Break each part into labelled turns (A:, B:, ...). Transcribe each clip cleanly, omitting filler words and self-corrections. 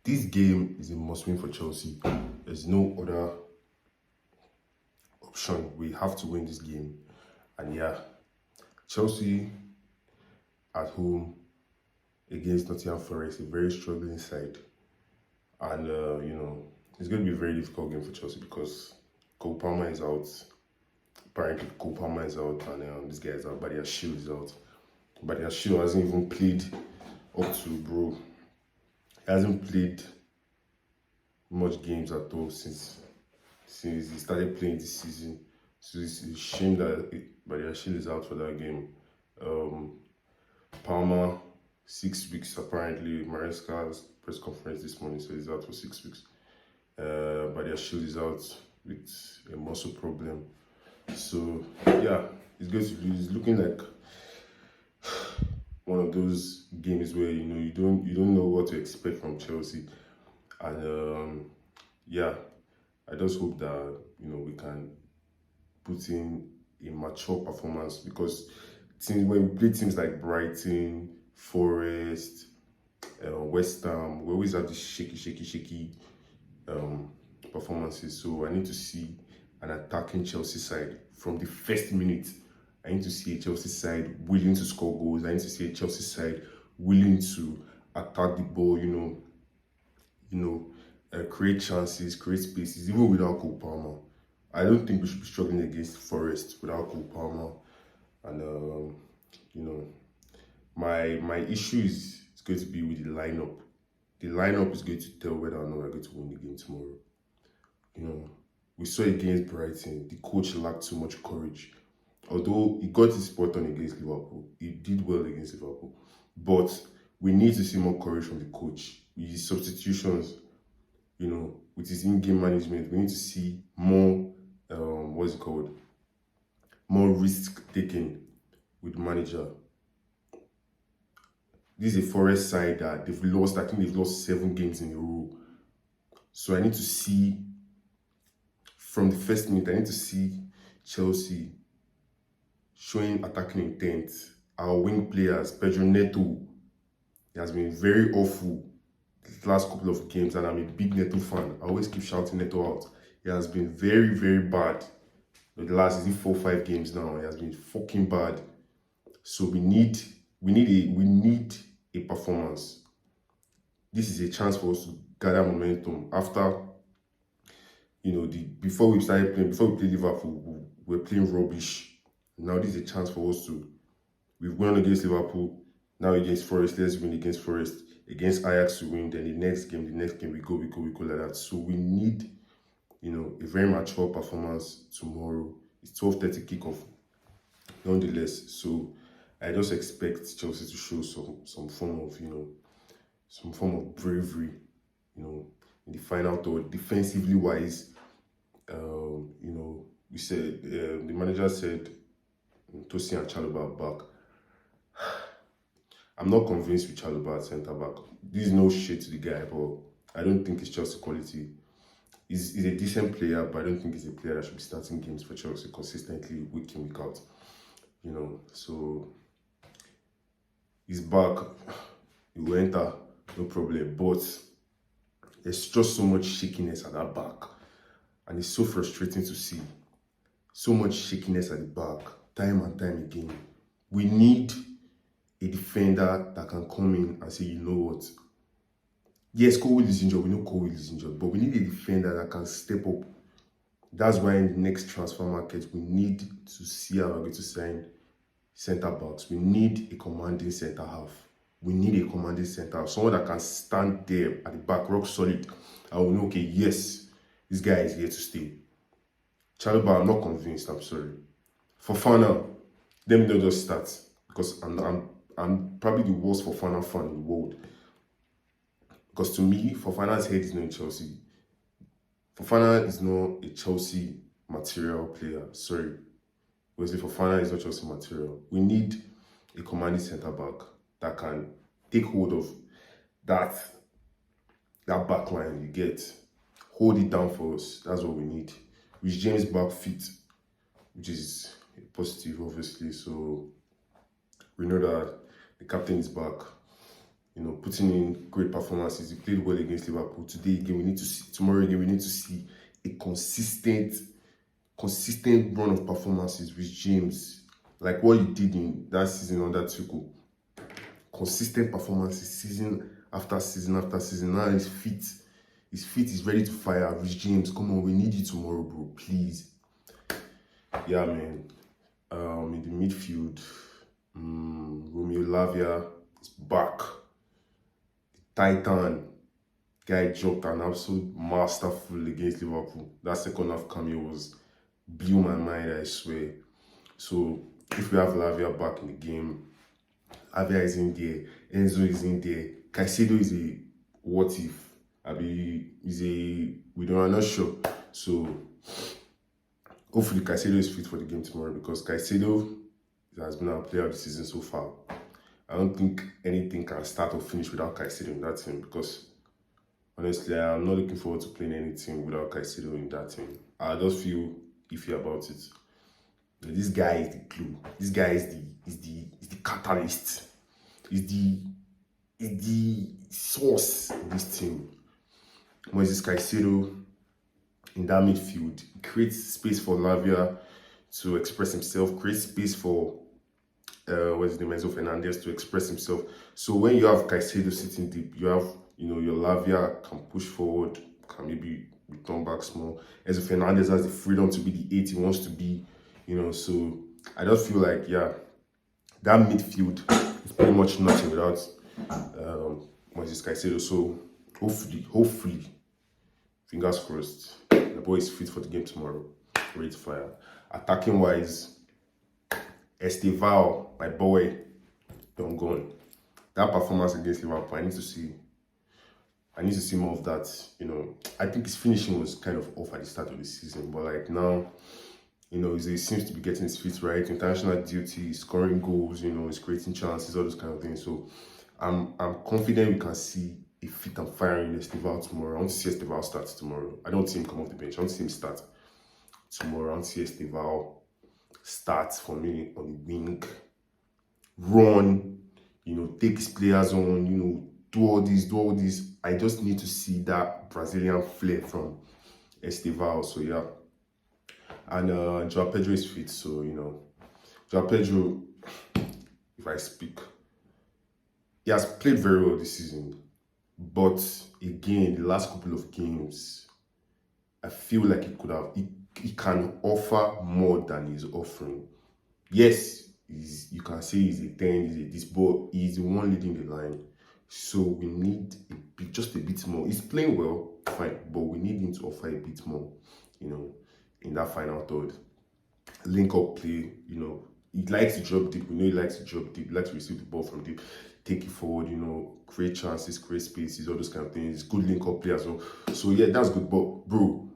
A: This game is a must win for Chelsea. There's no other option. We have to win this game. And yeah, Chelsea at home against Nottingham Forest, a very struggling side. And, it's going to be a very difficult game for Chelsea because Cole Palmer is out. Apparently, Cole Palmer is out and this guy is out. Badia Shield is out. Badia Shield hasn't even played up to, bro. He hasn't played much games at all since he started playing this season. So it's a shame that Badia Shield is out for that game. Palmer, 6 weeks apparently. Maresca's press conference this morning said he's out for 6 weeks. Badia Shield is out with a muscle problem. So yeah, it's looking like one of those games where you don't know what to expect from Chelsea. And yeah, I just hope that we can put in a mature performance, because when we play teams like Brighton, Forest, West Ham, we always have these shaky performances. So I need to see an attacking Chelsea side from the first minute. I need to see a Chelsea side willing to score goals. I need to see a Chelsea side willing to attack the ball, create chances, create spaces, even without Cole Palmer. I don't think we should be struggling against Forest without Cole Palmer. And my issue is going to be with the lineup. The lineup is going to tell whether or not we're going to win the game tomorrow. We saw against Brighton, the coach lacked so much courage. Although he got his spot on against Liverpool, he did well against Liverpool. But we need to see more courage from the coach. With his substitutions, with his in-game management, we need to see more, more risk-taking with the manager. This is a Forest side that they've lost 7 games in a row. So I need to see, from the first minute, I need to see Chelsea showing attacking intent. Our wing players, Pedro Neto, he has been very awful the last couple of games, and I'm a big Neto fan. I always keep shouting Neto out. He has been very, very bad. The last 4 or 5 games now, he has been fucking bad. So we need a performance. This is a chance for us to gather momentum after, before we played Liverpool, we were playing rubbish. Now this is a chance for us to. We've won against Liverpool. Now against Forest, let's win against Forest. Against Ajax, we win. Then the next game we go like that. So we need, a very mature performance tomorrow. It's 12:30 kickoff. Nonetheless, so I just expect Chelsea to show some form of bravery, in the final third. Defensively wise, we said the manager said Tosin and Chalobah back. I'm not convinced with Chalobah at centre back. This is no shit to the guy, but I don't think it's Chelsea quality. He's a decent player, but I don't think he's a player that should be starting games for Chelsea consistently, week in, week out. So he's back. He will enter, no problem. But there's just so much shakiness at that back. And it's so frustrating to see. So much shakiness at the back, time and time again. We need a defender that can come in and say, you know what? Yes, Cole is injured. We know Cole is injured. But we need a defender that can step up. That's why in the next transfer market, we need to see how we're going to sign centre backs. We need a commanding centre half. We need a commanding centre half. Someone that can stand there at the back, rock solid. I will know, okay, yes, this guy is here to stay. Chalobah, I'm not convinced, I'm sorry. Fofana, let me not just start, because I'm probably the worst Fofana fan in the world. Because to me, Fofana's head is not in Chelsea. Fofana is not a Chelsea material player. Sorry. Wesley Fofana is not Chelsea material. We need a commanding centre back that can take hold of that back line, you get. Hold it down for us. That's what we need. With James back fit, which is a positive, obviously. So we know that the captain is back. putting in great performances. He played well against Liverpool. Today again, we need to see. Tomorrow again, we need to see a consistent run of performances with James, like what you did in that season under Tuchel. Consistent performances, season after season after season. Now he's fit. His feet is ready to fire. Rich James, come on, we need you tomorrow, bro. Please. Yeah, man. In the midfield, Romeo Lavia is back. Titan guy dropped an absolute masterful against Liverpool. That second half cameo blew my mind, I swear. So if we have Lavia back in the game, Lavia is in there, Enzo is in there, Caicedo is a what if? I'm not sure. So hopefully Caicedo is fit for the game tomorrow, because Caicedo has been our player of the season so far. I don't think anything can start or finish without Caicedo in that team, because honestly, I'm not looking forward to playing any team without Caicedo in that team. I just feel iffy about it. This guy is the glue. This guy is the catalyst. Is the source of this team. Moises Caicedo in that midfield creates space for Lavia to express himself, creates space for Enzo Fernandez to express himself. So when you have Caicedo sitting deep, you have your Lavia can push forward, can maybe return back small. Enzo Fernandez has the freedom to be the 8 he wants to be, so I just feel like, yeah, that midfield is pretty much nothing without Moises Caicedo. So hopefully, fingers crossed, the boy is fit for the game tomorrow. Ready to fire. Attacking wise, Esteval, my boy, don't go on. That performance against Liverpool, I need to see more of that. I think his finishing was kind of off at the start of the season, but like now, he seems to be getting his feet right. International duty, scoring goals, he's creating chances, all those kind of things. So I'm confident we can see a fit and firing Esteval tomorrow. I want to see Esteval start tomorrow. I don't see him come off the bench. I want to see him start tomorrow. I want to see Esteval start for me on the wing, run, take his players on, do all this. I just need to see that Brazilian flair from Esteval. So yeah. And João Pedro is fit. So, João Pedro, if I speak, he has played very well this season. But again, the last couple of games, I feel like he can offer more than he's offering. Yes, you can say he's a 10, he's a this, but he's the one leading the line. So we need just a bit more. He's playing well, fine, but we need him to offer a bit more, in that final third. Link up play, he likes to drop deep. We know he likes to drop deep. He likes to receive the ball from deep, take it forward, create chances, create spaces, all those kind of things. Good link up play as well. So yeah, that's good. But bro,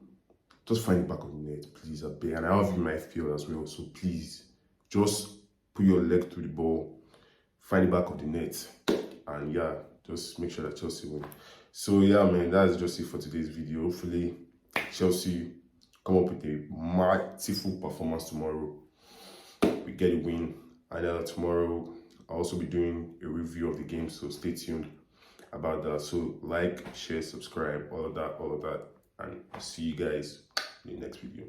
A: just find the back of the net, please. I beg. And I have you in my field as well. So please, just put your leg through the ball, find the back of the net, and yeah, just make sure that Chelsea win. So yeah, man, that's just it for today's video. Hopefully, Chelsea come up with a mightyful performance tomorrow. We get a win, and tomorrow I'll also be doing a review of the game, so stay tuned about that. So like, share, subscribe, all of that, and I'll see you guys in the next video.